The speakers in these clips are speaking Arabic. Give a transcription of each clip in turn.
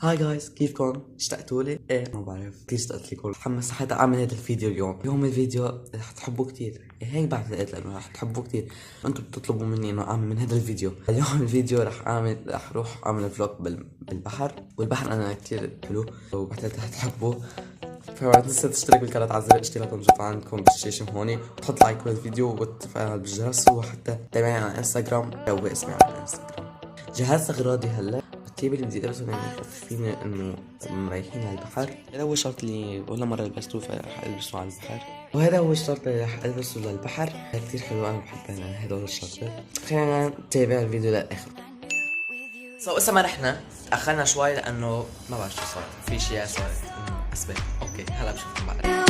هاي جايز، كيفكم؟ اشتقتوا لي؟ ايه ما بعرف، كثير اشتقت لكم. تحمست حتى اعمل هذا الفيديو اليوم الفيديو رح تحبوه كثير. هيك بعد لقيت لانه رح تحبوه كثير. انتم بتطلبوا مني انه اعمل من هذا الفيديو. اليوم الفيديو رح اروح اعمل فلوج بالبحر، والبحر انا كثير حلو وبعتقد رح تحبوه. فما تنسوا تشترك بالقناة على زر الاشتراك موجود عندكم بالشاشة هون، وتحط لايك للفيديو وتفعل بالجرس، وحتى تابعني على انستغرام او اسمي على انستغرام. جهزت اغراضي هلا. التيب اللي بدي البسه يعني يخففيني انه رايحين على البحر. هذا هو الشرط اللي ولا مرة لبسته فرح البسه على البحر، وهذا هو الشرط اللي رح البسه للبحر. كثير حلو، انا بحب هدول الشرطات. خلينا نتابع الفيديو للاخر. هسه ما رحنا، تأخرنا شوي لانه ما بعرف شو صار، في اشياء صارت اسباب. اوكي هلا بشوفكم بعد.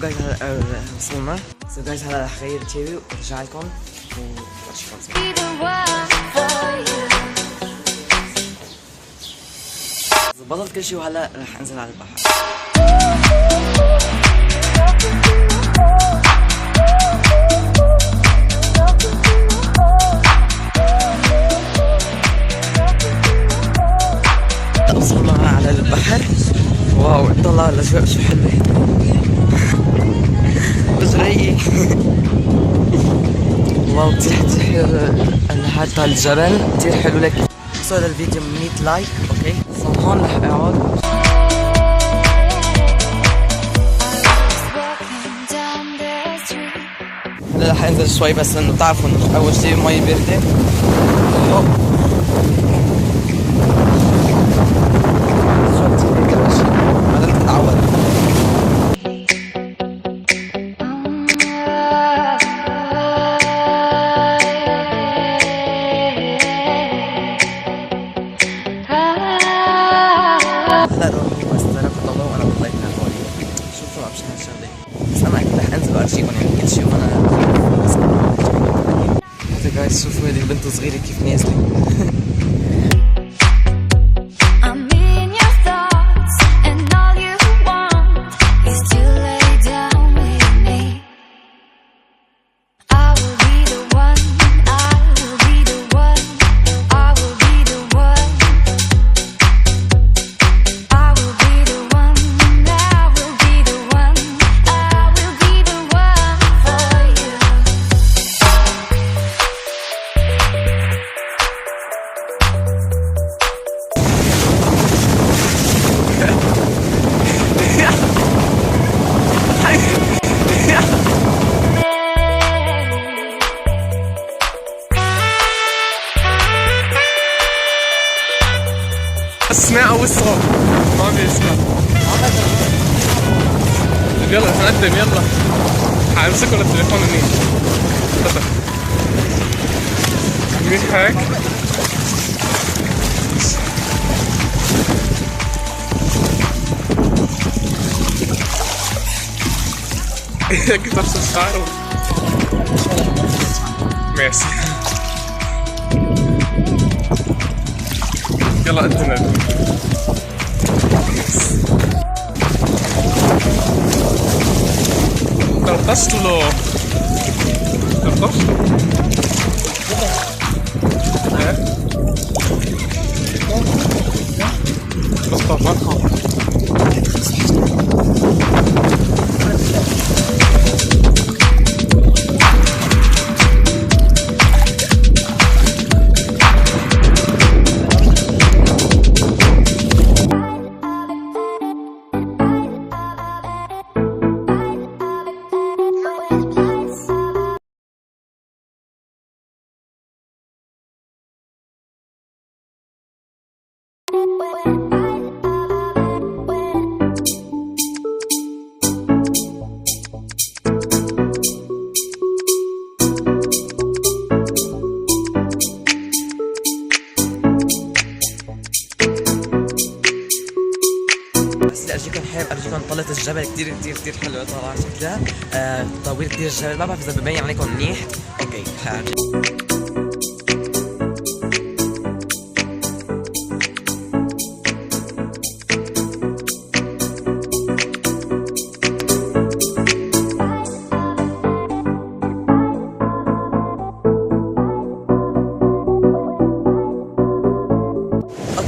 جايز هلا وصلنا. جايز هلا رح غير تيبي وارجع لكم واشوفكم. ظبطت كل شيء وهلا رح انزل على البحر. وصلنا على البحر. واو طلع الاجواء شو حلوه. بس رايقة. واو كتير حلو هذا الجبل، كتير حلو. لك صار الفيديو 100 لايك. اوكي هون رح اقعد. هلا رح انزل شوي بس انه بتعرفوا انه اول شي مي باردة. بعدين تتعود. ارجيكم يعني كل شيء وانا هذا جايز. شوفوا هذه البنت الصغيرة كيف نازلة. اسمع او الصوت ما بيسمع. يلا هنقدم، يلا حامسكوا للتليفون منيح. منيح هيك. هيك تفصل شعره. ميرسي. يلا قدمنا. طرطشت له. طرطشت. بس طبعا ارجوكم طلعت الجبل كتير كتير كتير حلو طالع شكلها. طويل كتير الجبل، ما بعرف اذا ببين عليكم منيح. اوكي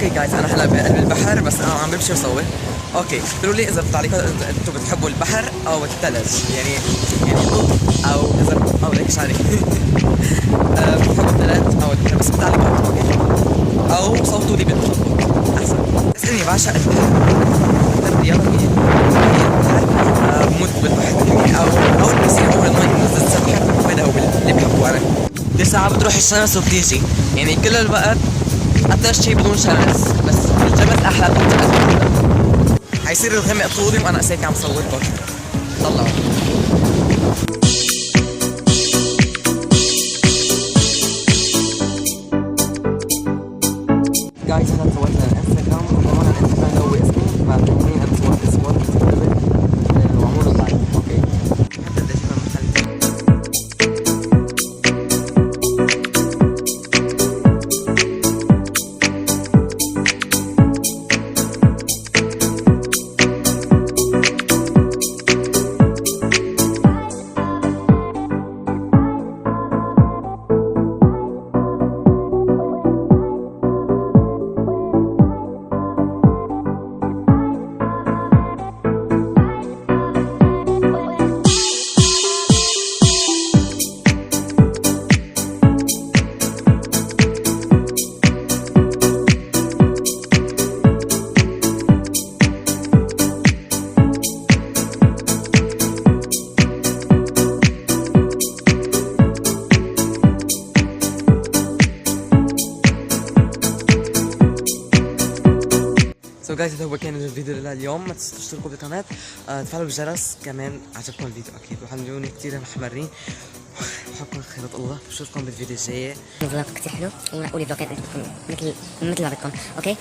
اوكي جايز انا هلا بقلب البحر بس انا عم بمشي بصور. اوكي قولوا لي اذا بالتعليقات انتم بتحبوا البحر او الثلج، يعني او اذا او ليك شعري بتحبوا الثلج او البحر، بس بالتعليقات اوكي، او صوتوا لي بالخطوط احسن. بس اني بعشق البحر، يلا بموت بالبحر يعني، او البسين اول ما نزلت سبحه بدا هو اللي بحبه انا. دي ساعة بتروح الشمس وبتيجي، يعني كل الوقت قديش شي بدون شمس، بس الشمس احلى بدون شمس. حيصير الغمق طولي وانا اساك عم صوركم. طلعوا جايز انا صورت الانستغرام، وكمان الانستغرام هو اسمي، فاهموني انا صورت صور وعملوا لايك. اوكي حتى بدي اشوف المحل. سو جايز هذا هو كان الفيديو لليوم. ما تنسوا تشتركوا بالقناة، تفعلوا الجرس، كمان عجبكم الفيديو اكيد وحملوني كتير محمرين. بحبكم خيرة الله، بشوفكم بالفيديو الجاي. فلوق كتير حلو، ونقولي فلوقات انتم بدكم مثل ما بدكم. اوكي